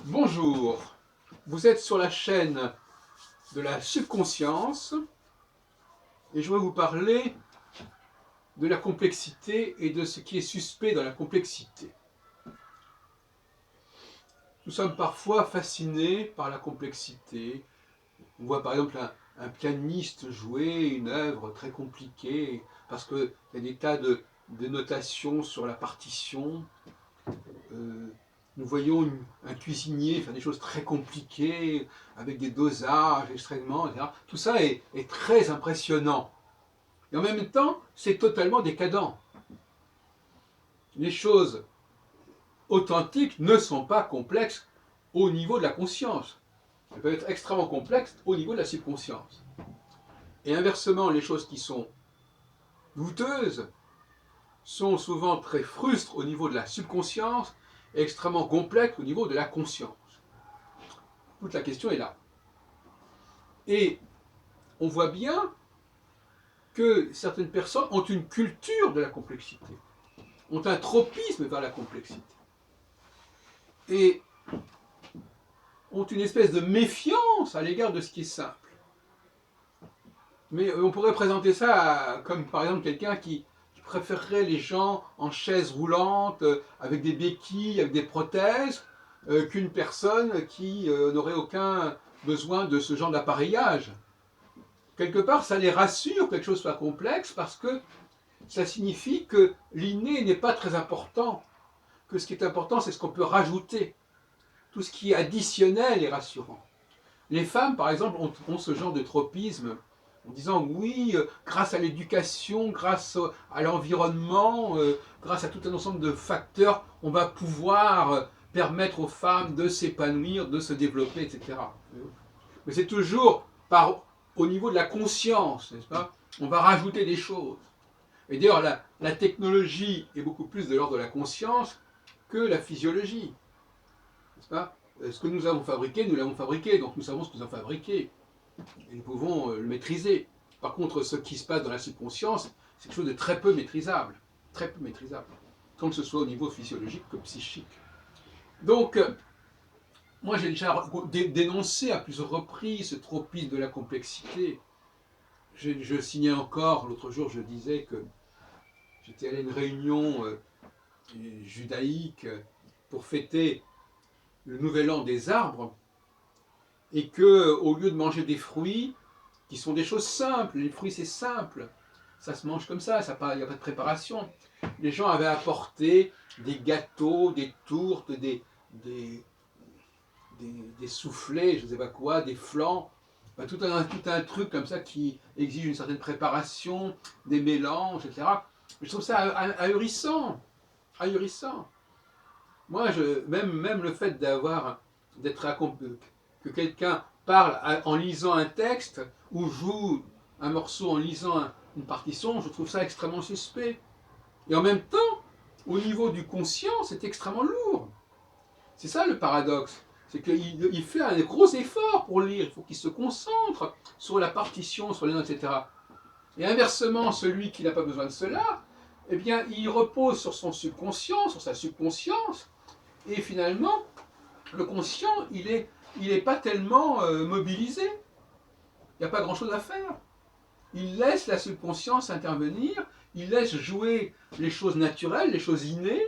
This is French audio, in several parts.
Bonjour, vous êtes sur la chaîne de la subconscience et je vais vous parler de la complexité et de ce qui est suspect dans la complexité. Nous sommes parfois fascinés par la complexité. On voit par exemple un pianiste jouer une œuvre très compliquée parce qu'il y a des tas de notations sur la partition. Nous voyons un cuisinier faire des choses très compliquées, avec des dosages extrêmement, etc. Tout ça est très impressionnant. Et en même temps, c'est totalement décadent. Les choses authentiques ne sont pas complexes au niveau de la conscience. Elles peuvent être extrêmement complexes au niveau de la subconscience. Et inversement, les choses qui sont douteuses sont souvent très frustres au niveau de la subconscience et extrêmement complexes au niveau de la conscience. Toute la question est là. Et on voit bien que certaines personnes ont une culture de la complexité, ont un tropisme vers la complexité, et ont une espèce de méfiance à l'égard de ce qui est simple. Mais on pourrait présenter ça comme par exemple quelqu'un qui préférerait les gens en chaise roulante, avec des béquilles, avec des prothèses, qu'une personne qui n'aurait aucun besoin de ce genre d'appareillage. Quelque part, ça les rassure que quelque chose soit complexe parce que ça signifie que l'inné n'est pas très important, que ce qui est important, c'est ce qu'on peut rajouter. Tout ce qui est additionnel est rassurant. Les femmes, par exemple, ont ce genre de tropisme en disant oui, grâce à l'éducation, grâce à l'environnement, grâce à tout un ensemble de facteurs, on va pouvoir permettre aux femmes de s'épanouir, de se développer, etc. Mais c'est toujours au niveau de la conscience, n'est-ce pas? On va rajouter des choses. Et d'ailleurs, la technologie est beaucoup plus de l'ordre de la conscience que la physiologie. N'est-ce pas? Ce que nous avons fabriqué, nous l'avons fabriqué, donc nous savons ce que nous avons fabriqué. Et nous pouvons le maîtriser. Par contre, ce qui se passe dans la subconscience, c'est quelque chose de très peu maîtrisable. Très peu maîtrisable. Tant que ce soit au niveau physiologique que psychique. Donc, moi j'ai déjà dénoncé à plusieurs reprises ce tropisme de la complexité. Je signais encore, l'autre jour je disais que j'étais allé à une réunion judaïque pour fêter le nouvel an des arbres, et que au lieu de manger des fruits, qui sont des choses simples, les fruits c'est simple, ça se mange comme ça, il n'y a pas de préparation. Les gens avaient apporté des gâteaux, des tourtes, des soufflets, je ne sais pas quoi, des flans, tout un truc comme ça qui exige une certaine préparation, des mélanges, etc. Je trouve ça ahurissant, ahurissant. Moi, même le fait que quelqu'un parle en lisant un texte ou joue un morceau en lisant une partition, je trouve ça extrêmement suspect. Et en même temps, au niveau du conscient, c'est extrêmement lourd. C'est ça le paradoxe. C'est qu'il fait un gros effort pour lire, il faut qu'il se concentre sur la partition, sur les notes, etc. Et inversement, celui qui n'a pas besoin de cela, eh bien, il repose sur son subconscient, sur sa subconscience, et finalement, le conscient, il est pas tellement mobilisé. Il n'y a pas grand-chose à faire. Il laisse la subconscience intervenir, il laisse jouer les choses naturelles, les choses innées,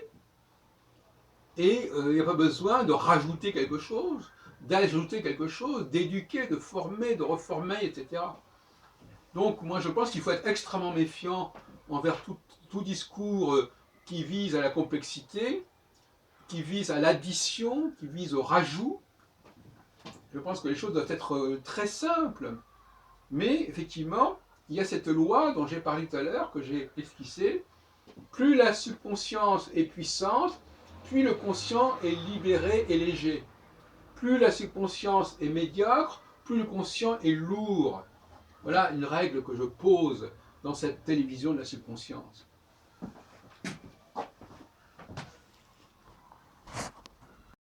et il n'y a pas besoin de rajouter quelque chose, d'ajouter quelque chose, d'éduquer, de former, de reformer, etc. Donc moi je pense qu'il faut être extrêmement méfiant envers tout discours qui vise à la complexité, qui vise à l'addition, qui vise au rajout. Je pense que les choses doivent être très simples. Mais effectivement, il y a cette loi dont j'ai parlé tout à l'heure, que j'ai esquissée. Plus la subconscience est puissante, plus le conscient est libéré et léger. Plus la subconscience est médiocre, plus le conscient est lourd. Voilà une règle que je pose dans cette télévision de la subconscience.